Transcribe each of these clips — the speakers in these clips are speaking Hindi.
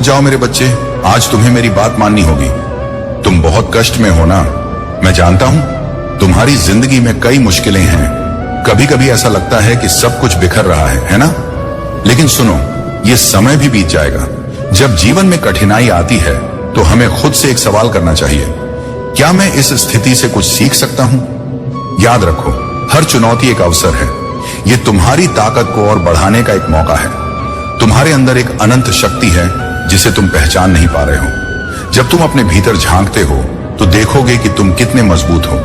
जाओ मेरे बच्चे, आज तुम्हें मेरी बात माननी होगी। तुम बहुत कष्ट में हो ना, मैं जानता हूं। तुम्हारी जिंदगी में कई मुश्किलें हैं। कभी कभी ऐसा लगता है कि सब कुछ बिखर रहा है ना? लेकिन सुनो, ये समय भी बीत जाएगा। जब जीवन में कठिनाई आती है तो हमें खुद से एक सवाल करना चाहिए, क्या मैं इस स्थिति से कुछ सीख सकता हूं? याद रखो, हर चुनौती एक अवसर है। ये तुम्हारी ताकत को और बढ़ाने का एक मौका है। तुम्हारे अंदर एक अनंत शक्ति है जिसे तुम पहचान नहीं पा रहे हो। जब तुम अपने भीतर झांकते हो तो देखोगे कि तुम कितने मजबूत हो।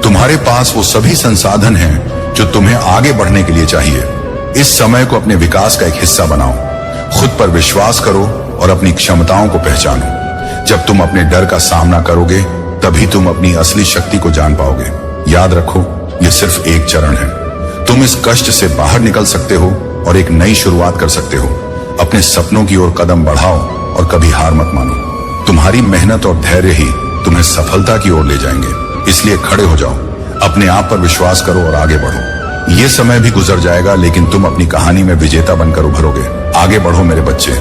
तुम्हारे पास वो सभी संसाधन हैं जो तुम्हें आगे बढ़ने के लिए चाहिए। इस समय को अपने विकास का एक हिस्सा बनाओ। खुद पर विश्वास करो और अपनी क्षमताओं को पहचानो। जब तुम अपने डर का सामना करोगे तभी तुम अपनी असली शक्ति को जान पाओगे। याद रखो, ये सिर्फ एक चरण है। तुम इस कष्ट से बाहर निकल सकते हो और एक नई शुरुआत कर सकते हो। अपने सपनों की ओर कदम बढ़ाओ और कभी हार मत मानो। तुम्हारी मेहनत और धैर्य ही तुम्हें सफलता की ओर ले जाएंगे। इसलिए खड़े हो जाओ, अपने आप पर विश्वास करो और आगे बढ़ो। ये समय भी गुजर जाएगा, लेकिन तुम अपनी कहानी में विजेता बनकर उभरोगे। आगे बढ़ो मेरे बच्चे,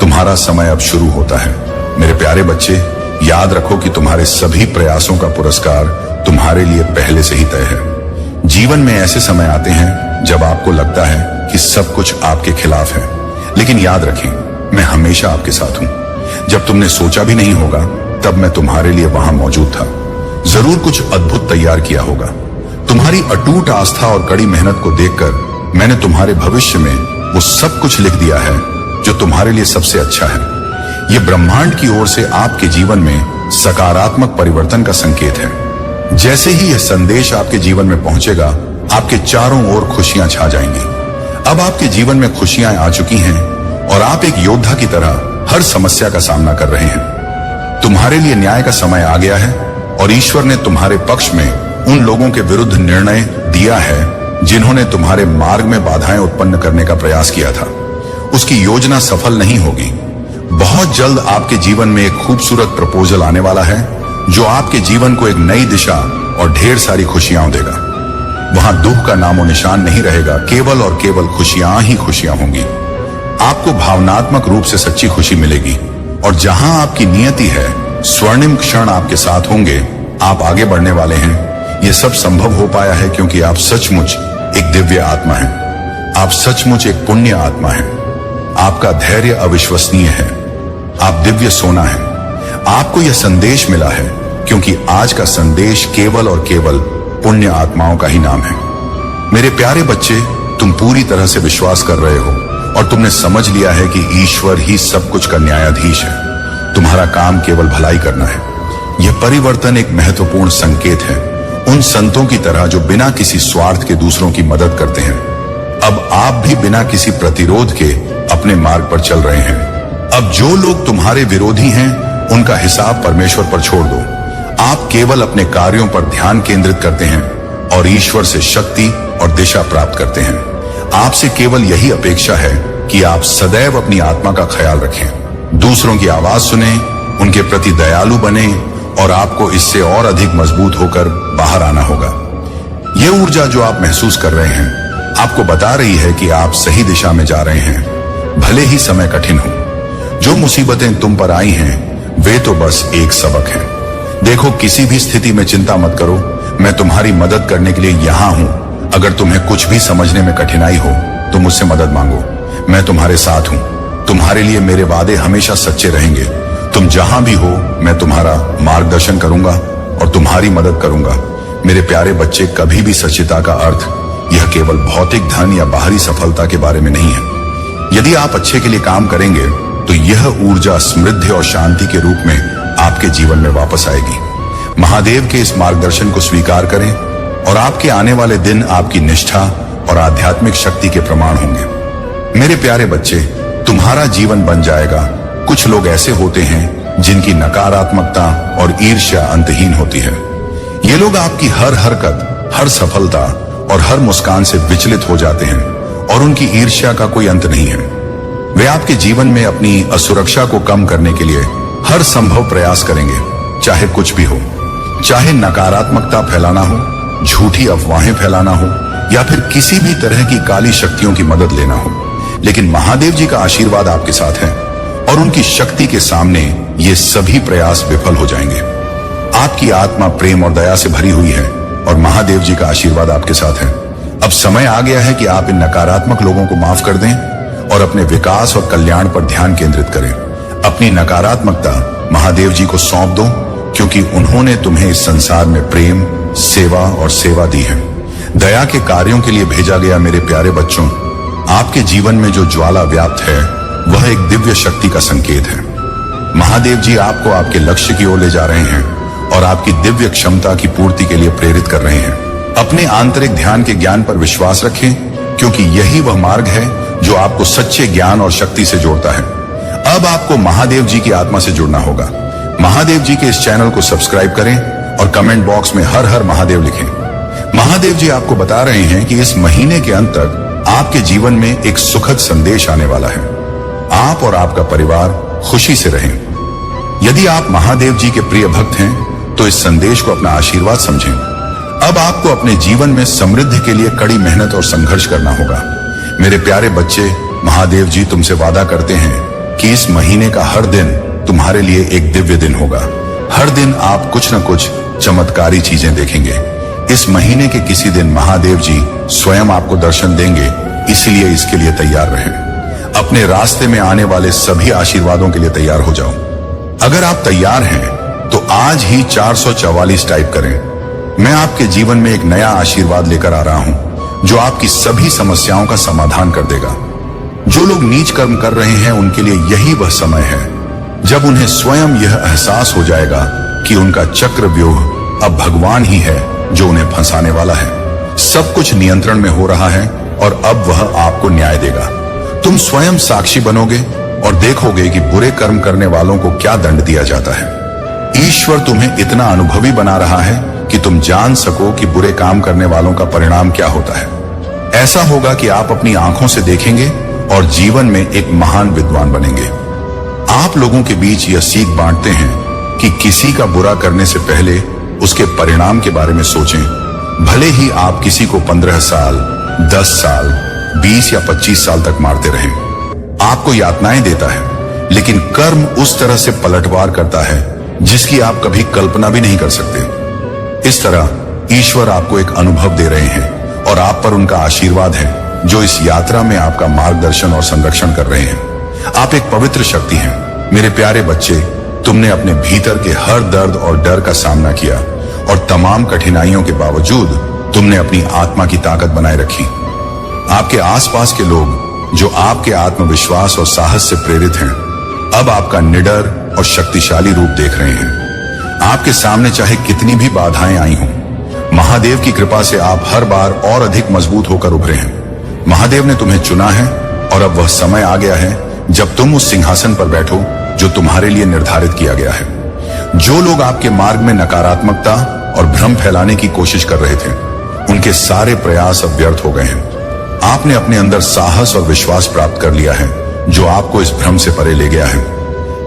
तुम्हारा समय अब शुरू होता है। मेरे प्यारे बच्चे, याद रखो कि तुम्हारे सभी प्रयासों का पुरस्कार तुम्हारे लिए पहले से ही तय है। जीवन में ऐसे समय आते हैं जब आपको लगता है कि सब कुछ आपके खिलाफ है, लेकिन याद रखें, मैं हमेशा आपके साथ हूं। जब तुमने सोचा भी नहीं होगा तब मैं तुम्हारे लिए वहां मौजूद था। जरूर कुछ अद्भुत तैयार किया होगा। तुम्हारी अटूट आस्था और कड़ी मेहनत को देखकर मैंने तुम्हारे भविष्य में वो सब कुछ लिख दिया है जो तुम्हारे लिए सबसे अच्छा है। ये ब्रह्मांड की ओर से आपके जीवन में सकारात्मक परिवर्तन का संकेत है। जैसे ही यह संदेश आपके जीवन में पहुंचेगा, आपके चारों ओर खुशियां छा जाएंगी। अब आपके जीवन में खुशियां आ चुकी हैं और आप एक योद्धा की तरह हर समस्या का सामना कर रहे हैं। तुम्हारे लिए न्याय का समय आ गया है और ईश्वर ने तुम्हारे पक्ष में उन लोगों के विरुद्ध निर्णय दिया है जिन्होंने तुम्हारे मार्ग में बाधाएं उत्पन्न करने का प्रयास किया था। उसकी योजना सफल नहीं होगी। बहुत जल्द आपके जीवन में एक खूबसूरत प्रपोजल आने वाला है जो आपके जीवन को एक नई दिशा और ढेर सारी खुशियां देगा। वहां दुख का नामो निशान नहीं रहेगा, केवल और केवल खुशियां ही खुशियां होंगी। आपको भावनात्मक रूप से सच्ची खुशी मिलेगी और जहां आपकी नियति है, स्वर्णिम क्षण आपके साथ होंगे। आप आगे बढ़ने वाले हैं। यह सब संभव हो पाया है क्योंकि आप सचमुच एक दिव्य आत्मा हैं। आप सचमुच एक पुण्य आत्मा हैं। आपका धैर्य अविश्वसनीय है। आप दिव्य सोना है। आपको यह संदेश मिला है क्योंकि आज का संदेश केवल और केवल पुण्य आत्माओं का ही नाम है। मेरे प्यारे बच्चे, तुम पूरी तरह से विश्वास कर रहे हो और तुमने समझ लिया है कि ईश्वर ही सब कुछ का न्यायाधीश है। तुम्हारा काम केवल भलाई करना है। यह परिवर्तन एक महत्वपूर्ण संकेत है, उन संतों की तरह जो बिना किसी स्वार्थ के दूसरों की मदद करते हैं। अब आप भी बिना किसी प्रतिरोध के अपने मार्ग पर चल रहे हैं। अब जो लोग तुम्हारे विरोधी हैं, उनका हिसाब परमेश्वर पर छोड़ दो। आप केवल अपने कार्यों पर ध्यान केंद्रित करते हैं और ईश्वर से शक्ति और दिशा प्राप्त करते हैं। आपसे केवल यही अपेक्षा है कि आप सदैव अपनी आत्मा का ख्याल रखें, दूसरों की आवाज सुने, उनके प्रति दयालु बने और आपको इससे और अधिक मजबूत होकर बाहर आना होगा। यह ऊर्जा जो आप महसूस कर रहे हैं आपको बता रही है कि आप सही दिशा में जा रहे हैं, भले ही समय कठिन हो। जो मुसीबतें तुम पर आई हैं वे तो बस एक सबक है। देखो, किसी भी स्थिति में चिंता मत करो, मैं तुम्हारी मदद करने के लिए यहाँ हूँ। अगर तुम्हें कुछ भी समझने में कठिनाई हो तो मुझसे मदद मांगो, मैं तुम्हारे साथ हूँ। तुम्हारे लिए मेरे वादे हमेशा सच्चे रहेंगे। तुम जहां भी हो, मैं तुम्हारा मार्गदर्शन करूंगा और तुम्हारी मदद करूंगा। मेरे प्यारे बच्चे, कभी भी सच्चिता का अर्थ यह केवल भौतिक धन या बाहरी सफलता के बारे में नहीं है। यदि आप अच्छे के लिए काम करेंगे तो यह ऊर्जा समृद्धि और शांति के रूप में आपके जीवन में वापस आएगी। महादेव के इस मार्गदर्शन को स्वीकार करें और आपके आने वाले दिन आपकी निष्ठा और आध्यात्मिक शक्ति के प्रमाण होंगे। मेरे प्यारे बच्चे, तुम्हारा जीवन बन जाएगा। कुछ लोग ऐसे होते हैं जिनकी नकारात्मकता और ईर्ष्या अंतहीन होती है। ये लोग आपकी हर हरकत, हर सफलता और हर मुस्कान से विचलित हो जाते हैं और उनकी ईर्ष्या का कोई अंत नहीं है। वे आपके जीवन में अपनी असुरक्षा को कम करने के लिए हर संभव प्रयास करेंगे, चाहे कुछ भी हो। चाहे नकारात्मकता फैलाना हो, झूठी अफवाहें फैलाना हो या फिर किसी भी तरह की काली शक्तियों की मदद लेना हो, लेकिन महादेव जी का आशीर्वाद आपके साथ है। और उनकी शक्ति के सामने ये सभी प्रयास विफल हो जाएंगे। आपकी आत्मा प्रेम और दया से भरी हुई है और महादेव जी का आशीर्वाद आपके साथ है। अब समय आ गया है कि आप इन नकारात्मक लोगों को माफ कर दें और अपने विकास और कल्याण पर ध्यान केंद्रित करें। अपनी नकारात्मकता महादेव जी को सौंप दो, क्योंकि उन्होंने तुम्हें इस संसार में प्रेम, सेवा और सेवा दी है। दया के कार्यों के लिए भेजा गया मेरे प्यारे बच्चों, आपके जीवन में जो ज्वाला व्याप्त है वह एक दिव्य शक्ति का संकेत है। महादेव जी आपको आपके लक्ष्य की ओर ले जा रहे हैं और आपकी दिव्य क्षमता की पूर्ति के लिए प्रेरित कर रहे हैं। अपने आंतरिक ध्यान के ज्ञान पर विश्वास रखें, क्योंकि यही वह मार्ग है जो आपको सच्चे ज्ञान और शक्ति से जोड़ता है। अब आपको महादेव जी की आत्मा से जुड़ना होगा। महादेव जी के इस चैनल को सब्सक्राइब करें और कमेंट बॉक्स में हर हर महादेव लिखें। महादेव जी आपको बता रहे हैं कि इस महीने के अंत तक आपके जीवन में एक सुखद संदेश आने वाला है। आप और आपका परिवार खुशी से रहें। यदि आप महादेव जी के प्रिय भक्त हैं तो इस संदेश को अपना आशीर्वाद समझें। अब आपको अपने जीवन में समृद्धि के लिए कड़ी मेहनत और संघर्ष करना होगा। मेरे प्यारे बच्चे, महादेव जी तुमसे वादा करते हैं कि इस महीने का हर दिन तुम्हारे लिए एक दिव्य दिन होगा। हर दिन आप कुछ न कुछ चमत्कारी चीजें देखेंगे। इस महीने के किसी दिन महादेव जी स्वयं आपको दर्शन देंगे, इसलिए इसके लिए तैयार रहें। अपने रास्ते में आने वाले सभी आशीर्वादों के लिए तैयार हो जाओ। अगर आप तैयार हैं तो आज ही 444 टाइप करें। मैं आपके जीवन में एक नया आशीर्वाद लेकर आ रहा हूं जो आपकी सभी समस्याओं का समाधान कर देगा। जो लोग नीच कर्म कर रहे हैं उनके लिए यही वह समय है जब उन्हें स्वयं यह एहसास हो जाएगा कि उनका चक्रव्यूह अब भगवान ही है जो उन्हें फंसाने वाला है। सब कुछ नियंत्रण में हो रहा है और अब वह आपको न्याय देगा। तुम स्वयं साक्षी बनोगे और देखोगे कि बुरे कर्म करने वालों को क्या दंड दिया जाता है। ईश्वर तुम्हें इतना अनुभवी बना रहा है कि तुम जान सको कि बुरे काम करने वालों का परिणाम क्या होता है। ऐसा होगा कि आप अपनी आंखों से देखेंगे और जीवन में एक महान विद्वान बनेंगे। आप लोगों के बीच यह सीख बांटते हैं कि किसी का बुरा करने से पहले उसके परिणाम के बारे में सोचें। भले ही आप किसी को 15 साल, 10 साल, 20 या 25 साल तक मारते रहें, आपको यातनाएं देता है, लेकिन कर्म उस तरह से पलटवार करता है जिसकी आप कभी कल्पना भी नहीं कर सकते। इस तरह ईश्वर आपको एक अनुभव दे रहे हैं और आप पर उनका आशीर्वाद है जो इस यात्रा में आपका मार्गदर्शन और संरक्षण कर रहे हैं। आप एक पवित्र शक्ति हैं। मेरे प्यारे बच्चे, तुमने अपने भीतर के हर दर्द और डर का सामना किया और तमाम कठिनाइयों के बावजूद तुमने अपनी आत्मा की ताकत बनाए रखी। आपके आसपास के लोग जो आपके आत्मविश्वास और साहस से प्रेरित हैं, अब आपका निडर और शक्तिशाली रूप देख रहे हैं। आपके सामने चाहे कितनी भी बाधाएं आई हों, महादेव की कृपा से आप हर बार और अधिक मजबूत होकर उभरे हैं। महादेव ने तुम्हें चुना है और अब वह समय आ गया है जब तुम उस सिंहासन पर बैठो जो तुम्हारे लिए निर्धारित किया गया है। जो लोग आपके मार्ग में नकारात्मकता और भ्रम फैलाने की कोशिश कर रहे थे, उनके सारे प्रयास अब व्यर्थ हो गए हैं। आपने अपने अंदर साहस और विश्वास प्राप्त कर लिया है जो आपको इस भ्रम से परे ले गया है।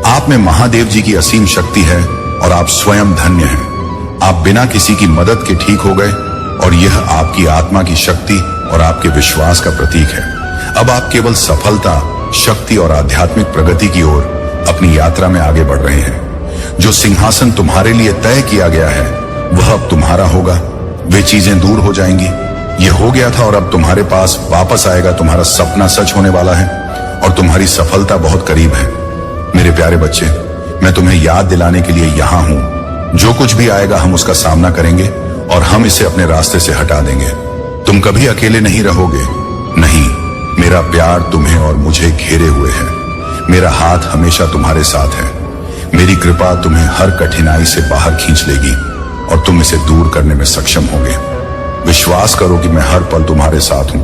आप में महादेव जी की असीम शक्ति है और आप स्वयं धन्य हैं। आप बिना किसी की मदद के ठीक हो गए और यह आपकी आत्मा की शक्ति और आपके विश्वास का प्रतीक है। अब आप केवल सफलता, शक्ति और आध्यात्मिक प्रगति की ओर अपनी यात्रा में आगे बढ़ रहे हैं। जो सिंहासन तुम्हारे लिए तय किया गया है वह अब तुम्हारा होगा। वे चीजें दूर हो जाएंगी। यह हो गया था और अब तुम्हारे पास वापस आएगा। तुम्हारा सपना सच होने वाला है और तुम्हारी सफलता बहुत करीब है। मेरे प्यारे बच्चे, मैं तुम्हें याद दिलाने के लिए यहाँ हूं। जो कुछ भी आएगा हम उसका सामना करेंगे और हम इसे अपने रास्ते से हटा देंगे। तुम कभी अकेले नहीं रहोगे। नहीं, मेरा प्यार तुम्हें और मुझे घेरे हुए है। मेरा हाथ हमेशा तुम्हारे साथ है। मेरी कृपा तुम्हें हर कठिनाई से बाहर खींच लेगी और तुम इसे दूर करने में सक्षम होगे। विश्वास करो कि मैं हर पल तुम्हारे साथ हूं।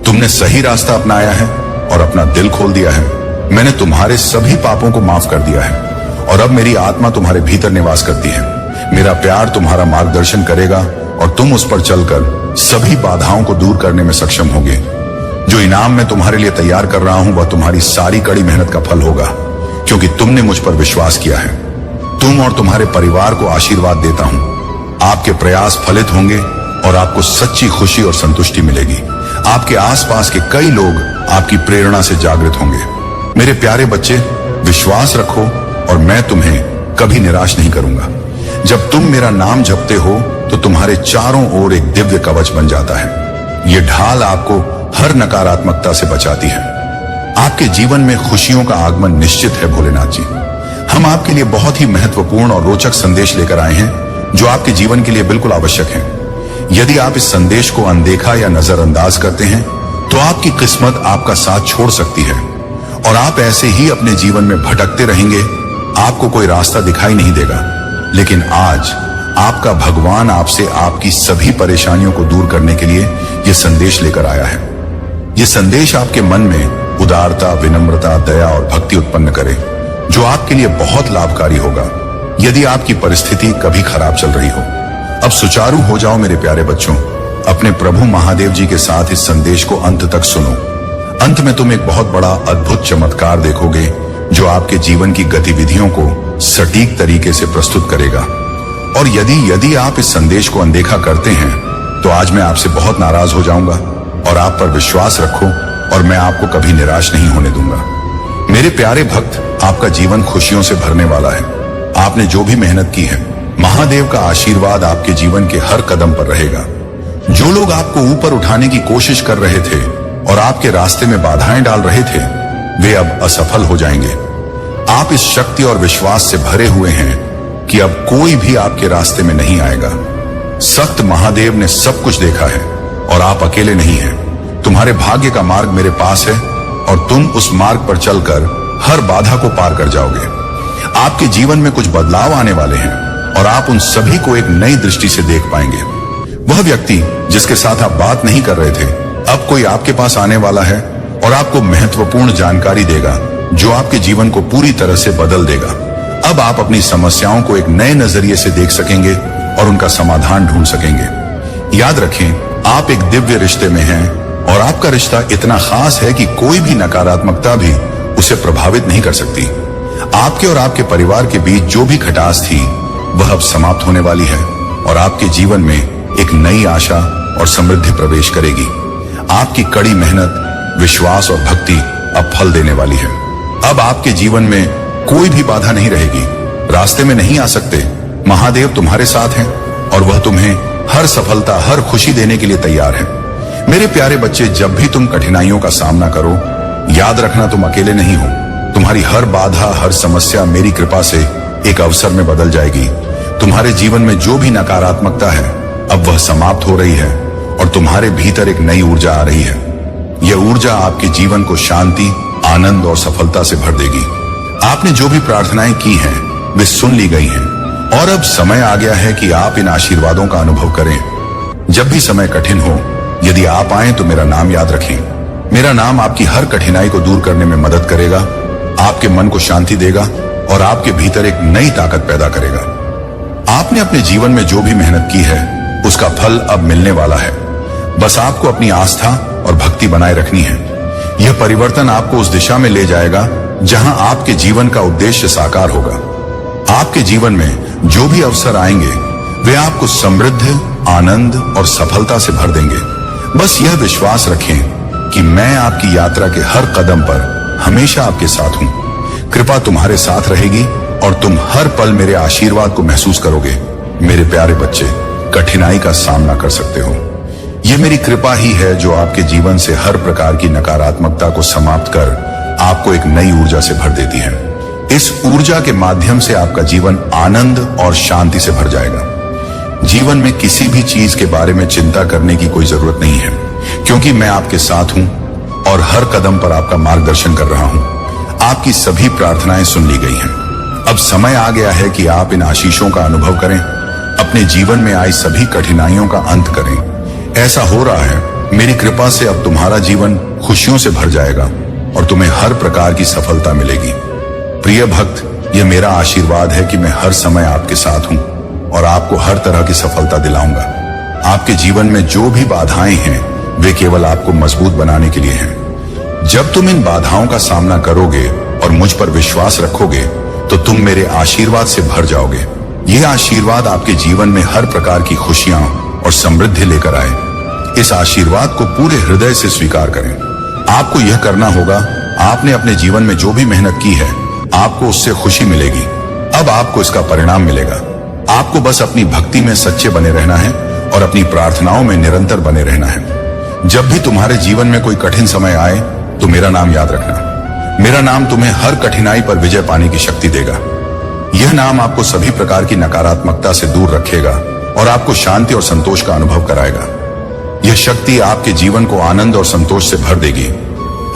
तुमने सही रास्ता अपनाया है और अपना दिल खोल दिया है। मैंने तुम्हारे सभी पापों को माफ कर दिया है और अब मेरी आत्मा तुम्हारे भीतर निवास करती है। मेरा प्यार तुम्हारा मार्गदर्शन करेगा और तुम उस पर चलकर सभी बाधाओं को दूर करने में सक्षम होगे। जो इनाम मैं तुम्हारे लिए तैयार कर रहा हूं वह तुम्हारी सारी कड़ी मेहनत का फल होगा, क्योंकि तुमने मुझ पर विश्वास किया है। तुम और तुम्हारे परिवार को आशीर्वाद देता हूं। आपके प्रयास फलित होंगे और आपको सच्ची खुशी और संतुष्टि मिलेगी। आपके आसपास के कई लोग आपकी प्रेरणा से जागृत होंगे। मेरे प्यारे बच्चे, विश्वास रखो और मैं तुम्हें कभी निराश नहीं करूंगा। जब तुम मेरा नाम जपते हो तो तुम्हारे चारों ओर एक दिव्य कवच बन जाता है। ये ढाल आपको हर नकारात्मकता से बचाती है। आपके जीवन में खुशियों का आगमन निश्चित है भोलेनाथ जी। हम आपके लिए बहुत ही महत्वपूर्ण और रोचक संदेश लेकर आए हैं जो आपके जीवन के लिए बिल्कुल आवश्यक है। यदि आप इस संदेश को अनदेखा या नजरअंदाज करते हैं तो आपकी किस्मत आपका साथ छोड़ सकती है और आप ऐसे ही अपने जीवन में भटकते रहेंगे। आपको कोई रास्ता दिखाई नहीं देगा। लेकिन आज आपका भगवान आपसे आपकी सभी परेशानियों को दूर करने के लिए यह संदेश लेकर आया है। यह संदेश आपके मन में उदारता, विनम्रता, दया और भक्ति उत्पन्न करे जो आपके लिए बहुत लाभकारी होगा। यदि आपकी परिस्थिति कभी खराब चल रही हो, अब सुचारू हो जाओ मेरे प्यारे बच्चों। अपने प्रभु महादेव जी के साथ इस संदेश को अंत तक सुनो। अंत में तुम एक बहुत बड़ा अद्भुत चमत्कार देखोगे जो आपके जीवन की गतिविधियों को सटीक तरीके से प्रस्तुत करेगा। और यदि आप इस संदेश को अनदेखा करते हैं तो आज मैं आपसे बहुत नाराज हो जाऊंगा। और आप पर विश्वास रखो और मैं आपको कभी निराश नहीं होने दूंगा। मेरे प्यारे भक्त, आपका जीवन खुशियों से भरने वाला है। आपने जो भी मेहनत की है, महादेव का आशीर्वाद आपके जीवन के हर कदम पर रहेगा। जो लोग आपको ऊपर उठाने की कोशिश कर रहे थे और आपके रास्ते में बाधाएं डाल रहे थे, वे अब असफल हो जाएंगे। आप इस शक्ति और विश्वास से भरे हुए हैं कि अब कोई भी आपके रास्ते में नहीं आएगा। सख्त महादेव ने सब कुछ देखा है और आप अकेले नहीं हैं। तुम्हारे भाग्य का मार्ग मेरे पास है और तुम उस मार्ग पर चलकर हर बाधा को पार कर जाओगे। आपके जीवन में कुछ बदलाव आने वाले हैं और आप उन सभी को एक नई दृष्टि से देख पाएंगे। वह व्यक्ति जिसके साथ आप बात नहीं कर रहे थे, अब कोई आपके पास आने वाला है और आपको महत्वपूर्ण जानकारी देगा जो आपके जीवन को पूरी तरह से बदल देगा। अब आप अपनी समस्याओं को एक नए नजरिए से देख सकेंगे और उनका समाधान ढूंढ सकेंगे। याद रखें, आप एक दिव्य रिश्ते में हैं और आपका रिश्ता इतना खास है कि कोई भी नकारात्मकता भी उसे प्रभावित नहीं कर सकती। आपके और आपके परिवार के बीच जो भी खटास थी वह अब समाप्त होने वाली है और आपके जीवन में एक नई आशा और समृद्धि प्रवेश करेगी। आपकी कड़ी मेहनत, विश्वास और भक्ति अब फल देने वाली है। अब आपके जीवन में कोई भी बाधा नहीं रहेगी, रास्ते में नहीं आ सकते। महादेव तुम्हारे साथ हैं और वह तुम्हें हर सफलता, हर खुशी देने के लिए तैयार है। मेरे प्यारे बच्चे, जब भी तुम कठिनाइयों का सामना करो, याद रखना तुम अकेले नहीं हो। तुम्हारी हर बाधा, हर समस्या मेरी कृपा से एक अवसर में बदल जाएगी। तुम्हारे जीवन में जो भी नकारात्मकता है अब वह समाप्त हो रही है और तुम्हारे भीतर एक नई ऊर्जा आ रही है। यह ऊर्जा आपके जीवन को शांति, आनंद और सफलता से भर देगी। आपने जो भी प्रार्थनाएं की हैं वे सुन ली गई हैं और अब समय आ गया है कि आप इन आशीर्वादों का अनुभव करें। जब भी समय कठिन हो, यदि आप आए तो मेरा नाम याद रखें। मेरा नाम आपकी हर कठिनाई को दूर करने में मदद करेगा, आपके मन को शांति देगा और आपके भीतर एक नई ताकत पैदा करेगा। आपने अपने जीवन में जो भी मेहनत की है उसका फल अब मिलने वाला है। बस आपको अपनी आस्था और भक्ति बनाए रखनी है। यह परिवर्तन आपको उस दिशा में ले जाएगा जहां आपके जीवन का उद्देश्य साकार होगा। आपके जीवन में जो भी अवसर आएंगे वे आपको समृद्ध, आनंद और सफलता से भर देंगे। बस यह विश्वास रखें कि मैं आपकी यात्रा के हर कदम पर हमेशा आपके साथ हूं। कृपा तुम्हारे साथ रहेगी और तुम हर पल मेरे आशीर्वाद को महसूस करोगे। मेरे प्यारे बच्चे, कठिनाई का सामना कर सकते हो। यह मेरी कृपा ही है जो आपके जीवन से हर प्रकार की नकारात्मकता को समाप्त कर आपको एक नई ऊर्जा से भर देती है। इस ऊर्जा के माध्यम से आपका जीवन आनंद और शांति से भर जाएगा। जीवन में किसी भी चीज के बारे में चिंता करने की कोई जरूरत नहीं है, क्योंकि मैं आपके साथ हूं और हर कदम पर आपका मार्गदर्शन कर रहा हूं। आपकी सभी प्रार्थनाएं सुन ली गई हैं। अब समय आ गया है कि आप इन आशीषों का अनुभव करें, अपने जीवन में आई सभी कठिनाइयों का अंत करें। ऐसा हो रहा है, मेरी कृपा से अब तुम्हारा जीवन खुशियों से भर जाएगा और तुम्हें हर प्रकार की सफलता मिलेगी। प्रिय भक्त, यह मेरा आशीर्वाद है कि मैं हर समय आपके साथ हूं और आपको हर तरह की सफलता दिलाऊंगा। आपके जीवन में जो भी बाधाएं हैं वे केवल आपको मजबूत बनाने के लिए हैं। जब तुम इन बाधाओं का सामना करोगे और मुझ पर विश्वास रखोगे तो तुम मेरे आशीर्वाद से भर जाओगे। यह आशीर्वाद आपके जीवन में हर प्रकार की खुशियां और समृद्धि लेकर आए। इस आशीर्वाद को पूरे हृदय से स्वीकार करें। आपको यह करना होगा, आपने अपने जीवन में जो भी मेहनत की है आपको उससे खुशी मिलेगी। अब आपको इसका परिणाम मिलेगा। आपको बस अपनी भक्ति में सच्चे बने रहना है और अपनी प्रार्थनाओं में निरंतर बने रहना है। जब भी तुम्हारे जीवन में कोई कठिन समय आए तो मेरा नाम याद रखना। मेरा नाम तुम्हें हर कठिनाई पर विजय पाने की शक्ति देगा। यह नाम आपको सभी प्रकार की नकारात्मकता से दूर रखेगा और आपको शांति और संतोष का अनुभव कराएगा। यह शक्ति आपके जीवन को आनंद और संतोष से भर देगी।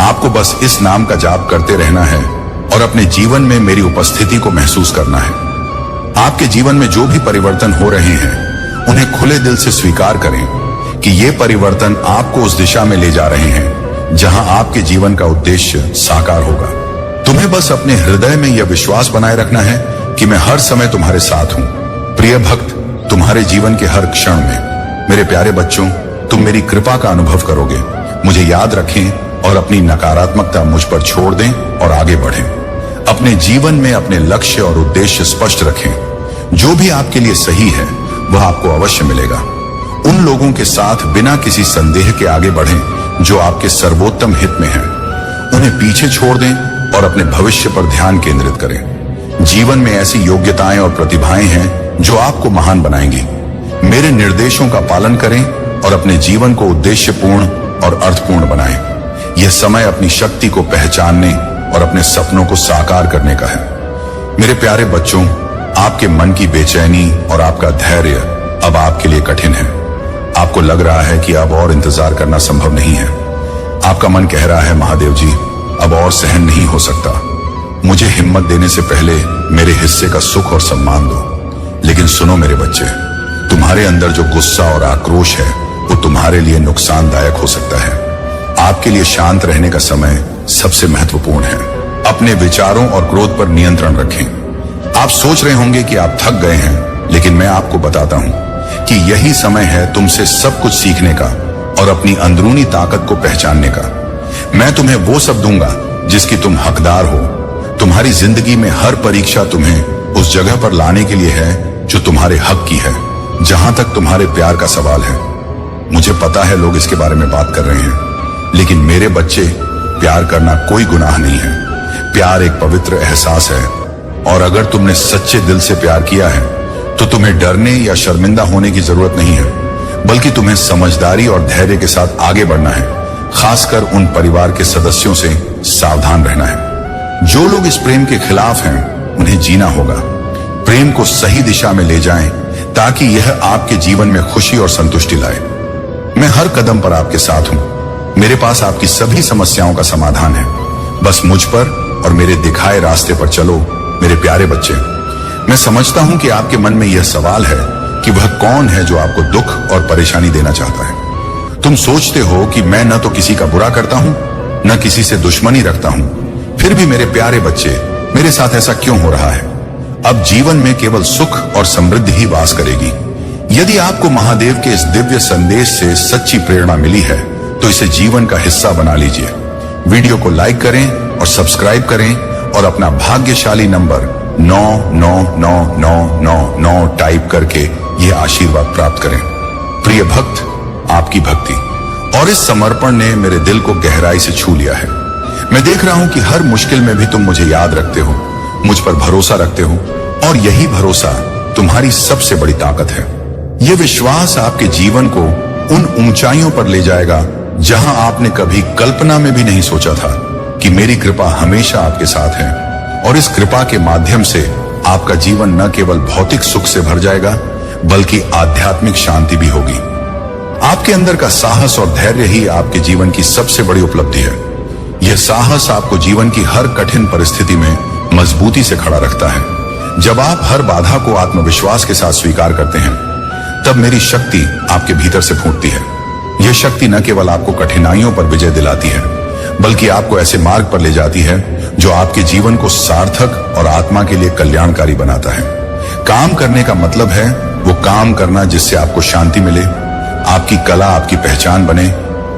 आपको बस इस नाम का जाप करते रहना है और अपने जीवन में मेरी उपस्थिति को महसूस करना है। आपके जीवन में जो भी परिवर्तन हो रहे हैं उन्हें खुले दिल से स्वीकार करें कि ये परिवर्तन आपको उस दिशा में ले जा रहे हैं जहां आपके जीवन का उद्देश्य साकार होगा। तुम्हें बस अपने हृदय में यह विश्वास बनाए रखना है कि मैं हर समय तुम्हारे साथ हूं। प्रिय भक्त, तुम्हारे जीवन के हर क्षण में मेरे प्यारे बच्चों, तुम मेरी कृपा का अनुभव करोगे। मुझे याद रखें और अपनी नकारात्मकता मुझ पर छोड़ दें और आगे बढ़ें। अपने जीवन में अपने लक्ष्य और उद्देश्य स्पष्ट रखें। जो भी आपके लिए सही है वह आपको अवश्य मिलेगा। उन लोगों के साथ बिना किसी संदेह के आगे बढ़ें जो आपके सर्वोत्तम हित में हैं। उन्हें पीछे छोड़ दें और अपने भविष्य पर ध्यान केंद्रित करें। जीवन में ऐसी योग्यताएं और प्रतिभाएं हैं जो आपको महान बनाएंगी। मेरे निर्देशों का पालन करें और अपने जीवन को उद्देश्यपूर्ण और अर्थपूर्ण बनाएं। यह समय अपनी शक्ति को पहचानने और अपने सपनों को साकार करने का है। मेरे प्यारे बच्चों, आपके मन की बेचैनी और आपका धैर्य अब आपके लिए कठिन है। आपको लग रहा है कि अब और इंतजार करना संभव नहीं है। आपका मन कह रहा है, महादेव जी, अब और सहन नहीं हो सकता। मुझे हिम्मत देने से पहले मेरे हिस्से का सुख और सम्मान दो। लेकिन सुनो मेरे बच्चे, तुम्हारे अंदर जो गुस्सा और आक्रोश है वो तुम्हारे लिए नुकसानदायक हो सकता है। आपके लिए शांत रहने का समय सबसे महत्वपूर्ण है। अपने विचारों और क्रोध पर नियंत्रण रखें। आप सोच रहे होंगे कि आप थक गए हैं, लेकिन मैं आपको बताता हूं कि यही समय है तुमसे सब कुछ सीखने का और अपनी अंदरूनी ताकत को पहचानने का। मैं तुम्हें वो सब दूंगा जिसकी तुम हकदार हो। तुम्हारी जिंदगी में हर परीक्षा तुम्हें उस जगह पर लाने के लिए है जो तुम्हारे हक की है। जहां तक तुम्हारे प्यार का सवाल है, मुझे पता है लोग इसके बारे में बात कर रहे हैं, लेकिन मेरे बच्चे, प्यार करना कोई गुनाह नहीं है। प्यार एक पवित्र एहसास है और अगर तुमने सच्चे दिल से प्यार किया है तो तुम्हें डरने या शर्मिंदा होने की जरूरत नहीं है, बल्कि तुम्हें समझदारी और धैर्य के साथ आगे बढ़ना है। खासकर उन परिवार के सदस्यों से सावधान रहना है जो लोग इस प्रेम के खिलाफ हैं। उन्हें जीना होगा। प्रेम को सही दिशा में ले जाएं ताकि यह आपके जीवन में खुशी और संतुष्टि लाए। मैं हर कदम पर आपके साथ हूं। मेरे पास आपकी सभी समस्याओं का समाधान है। बस मुझ पर और मेरे दिखाए रास्ते पर चलो मेरे प्यारे बच्चे। मैं समझता हूं कि आपके मन में यह सवाल है कि वह कौन है जो आपको दुख और परेशानी देना चाहता है। तुम सोचते हो कि मैं न तो किसी का बुरा करता हूं, न किसी से दुश्मनी रखता हूं, फिर भी मेरे प्यारे बच्चे, मेरे साथ ऐसा क्यों हो रहा है? अब जीवन में केवल सुख और समृद्धि ही वास करेगी। यदि आपको महादेव के इस दिव्य संदेश से सच्ची प्रेरणा मिली है तो इसे जीवन का हिस्सा बना लीजिए। वीडियो को लाइक करें और सब्सक्राइब करें और अपना भाग्यशाली नंबर 999999 टाइप करके यह आशीर्वाद प्राप्त करें। प्रिय भक्त, आपकी भक्ति और इस समर्पण ने मेरे दिल को गहराई से छू लिया है। मैं देख रहा हूं कि हर मुश्किल में भी तुम मुझे याद रखते हो, मुझ पर भरोसा रखते हो और यही भरोसा तुम्हारी सबसे बड़ी ताकत है। यह विश्वास आपके जीवन को उन ऊंचाइयों पर ले जाएगा जहां आपने कभी कल्पना में भी नहीं सोचा था कि मेरी कृपा हमेशा आपके साथ है। और इस कृपा के माध्यम से आपका जीवन न केवल भौतिक सुख से भर जाएगा बल्कि आध्यात्मिक शांति भी होगी। आपके अंदर का साहस और धैर्य ही आपके जीवन की सबसे बड़ी उपलब्धि है। यह साहस आपको जीवन की हर कठिन परिस्थिति में मजबूती से खड़ा रखता है। जब आप हर बाधा को आत्मविश्वास के साथ स्वीकार करते हैं तब मेरी शक्ति आपके भीतर से फूटती है। यह शक्ति न केवल आपको कठिनाइयों पर विजय दिलाती है बल्कि आपको ऐसे मार्ग पर ले जाती है जो आपके जीवन को सार्थक और आत्मा के लिए कल्याणकारी बनाता है। काम करने का मतलब है वो काम करना जिससे आपको शांति मिले, आपकी कला आपकी पहचान बने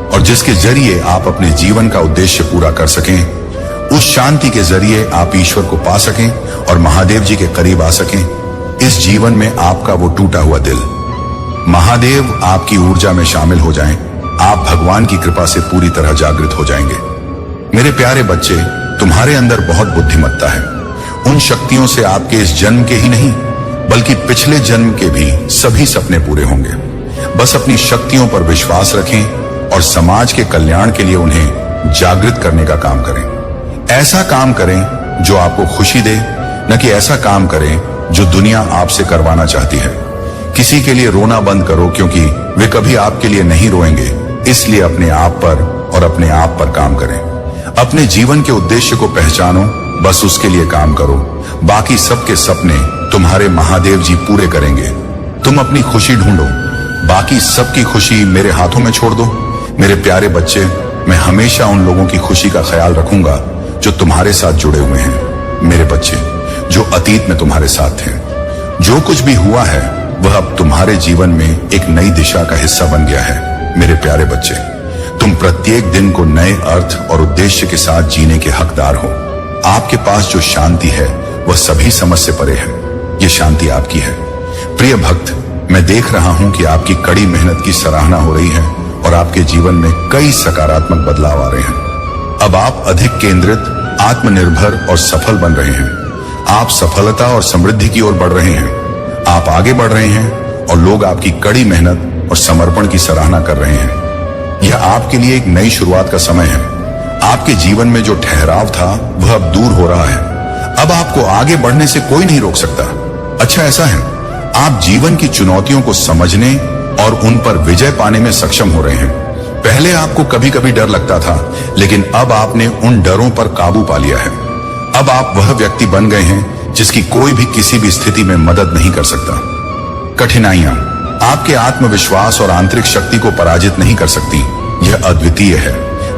और जिसके जरिए आप अपने जीवन का उद्देश्य पूरा कर सकें। उस शांति के जरिए आप ईश्वर को पा सकें और महादेव जी के करीब आ सकें। इस जीवन में आपका वो टूटा हुआ दिल महादेव आपकी ऊर्जा में शामिल हो जाएं। आप भगवान की कृपा से पूरी तरह जागृत हो जाएंगे। मेरे प्यारे बच्चे, तुम्हारे अंदर बहुत बुद्धिमत्ता है उन शक्तियों से आपके इस जन्म के ही नहीं बल्कि पिछले जन्म के भी सभी सपने पूरे होंगे। बस अपनी शक्तियों पर विश्वास रखें और समाज के कल्याण के लिए उन्हें जागृत करने का काम करें। ऐसा काम करें जो आपको खुशी दे, न कि ऐसा काम करें जो दुनिया आपसे करवाना चाहती है। किसी के लिए रोना बंद करो, क्योंकि वे कभी आपके लिए नहीं रोएंगे। इसलिए अपने आप पर और अपने आप पर काम करें। अपने जीवन के उद्देश्य को पहचानो, बस उसके लिए काम करो। बाकी सबके सपने तुम्हारे महादेव जी पूरे करेंगे। तुम अपनी खुशी ढूंढो, बाकी सबकी खुशी मेरे हाथों में छोड़ दो। मेरे प्यारे बच्चे, मैं हमेशा उन लोगों की खुशी का ख्याल रखूंगा जो तुम्हारे साथ जुड़े हुए हैं। मेरे बच्चे, जो अतीत में तुम्हारे साथ थे, जो कुछ भी हुआ है वह अब तुम्हारे जीवन में एक नई दिशा का हिस्सा बन गया है। मेरे प्यारे बच्चे, तुम प्रत्येक दिन को नए अर्थ और उद्देश्य के साथ जीने के हकदार हो। आपके पास जो शांति है वह सभी समझ से परे है। ये शांति आपकी है। प्रिय भक्त, मैं देख रहा हूं कि आपकी कड़ी मेहनत की सराहना हो रही है और आपके जीवन में कई सकारात्मक बदलाव आ रहे हैं। अब आप अधिक केंद्रित, आत्मनिर्भर और सफल बन रहे हैं। आप सफलता और समृद्धि की ओर बढ़ रहे हैं। आप आगे बढ़ रहे हैं और लोग आपकी कड़ी मेहनत और समर्पण की सराहना कर रहे हैं। यह आपके लिए एक नई शुरुआत का समय है। आपके जीवन में जो ठहराव था वह अब दूर हो रहा है। अब आपको आगे बढ़ने से कोई नहीं रोक सकता। अच्छा ऐसा है, आप जीवन की चुनौतियों को समझने और उन पर विजय पाने में सक्षम हो रहे हैं। पहले आपको कभी कभी डर लगता था, लेकिन अब आपने उन डरों पर काबू पा लिया है। अब आप वह व्यक्ति बन गए हैं जिसकी कोई भी किसी भी स्थिति में मदद नहीं कर सकता। कठिनाइयां आपके आत्मविश्वास और आंतरिक शक्ति को पराजित नहीं कर सकती। यह अद्वितीय है।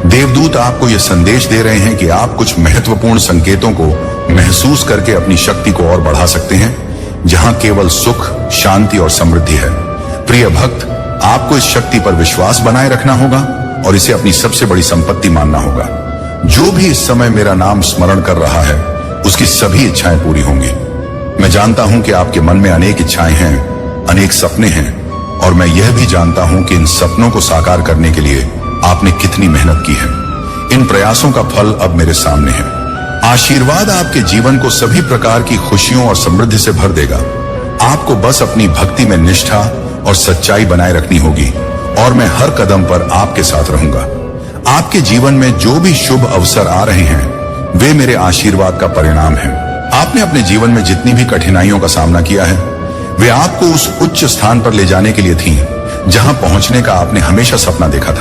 देवदूत आपको यह संदेश दे रहे हैं कि आप कुछ महत्वपूर्ण संकेतों को महसूस करके अपनी शक्ति को और बढ़ा सकते हैं, जहां केवल सुख, शांति और समृद्धि है। प्रिय भक्त, आपको इस शक्ति पर विश्वास बनाए रखना होगा और इसे अपनी सबसे बड़ी संपत्ति मानना होगा। जो भी इस समय मेरा नाम स्मरण कर रहा है उसकी सभी इच्छाएं पूरी होंगी। मैं जानता हूं कि आपके मन में अनेक इच्छाएं हैं, अनेक सपने हैं, और मैं यह भी जानता हूं कि इन सपनों को साकार करने के लिए आपने कितनी मेहनत की है। इन प्रयासों का फल अब मेरे सामने है। आशीर्वाद आपके जीवन को सभी प्रकार की खुशियों और समृद्धि से भर देगा। आपको बस अपनी भक्ति में निष्ठा और सच्चाई बनाए रखनी होगी, और मैं हर कदम पर आपके साथ रहूंगा। आपके जीवन में जो भी शुभ अवसर आ रहे हैं वे मेरे आशीर्वाद का परिणाम हैं। आपने अपने जीवन में जितनी भी कठिनाइयों का सामना किया है वे आपको उस उच्च स्थान पर ले जाने के लिए थी जहां पहुंचने का आपने हमेशा सपना देखा था।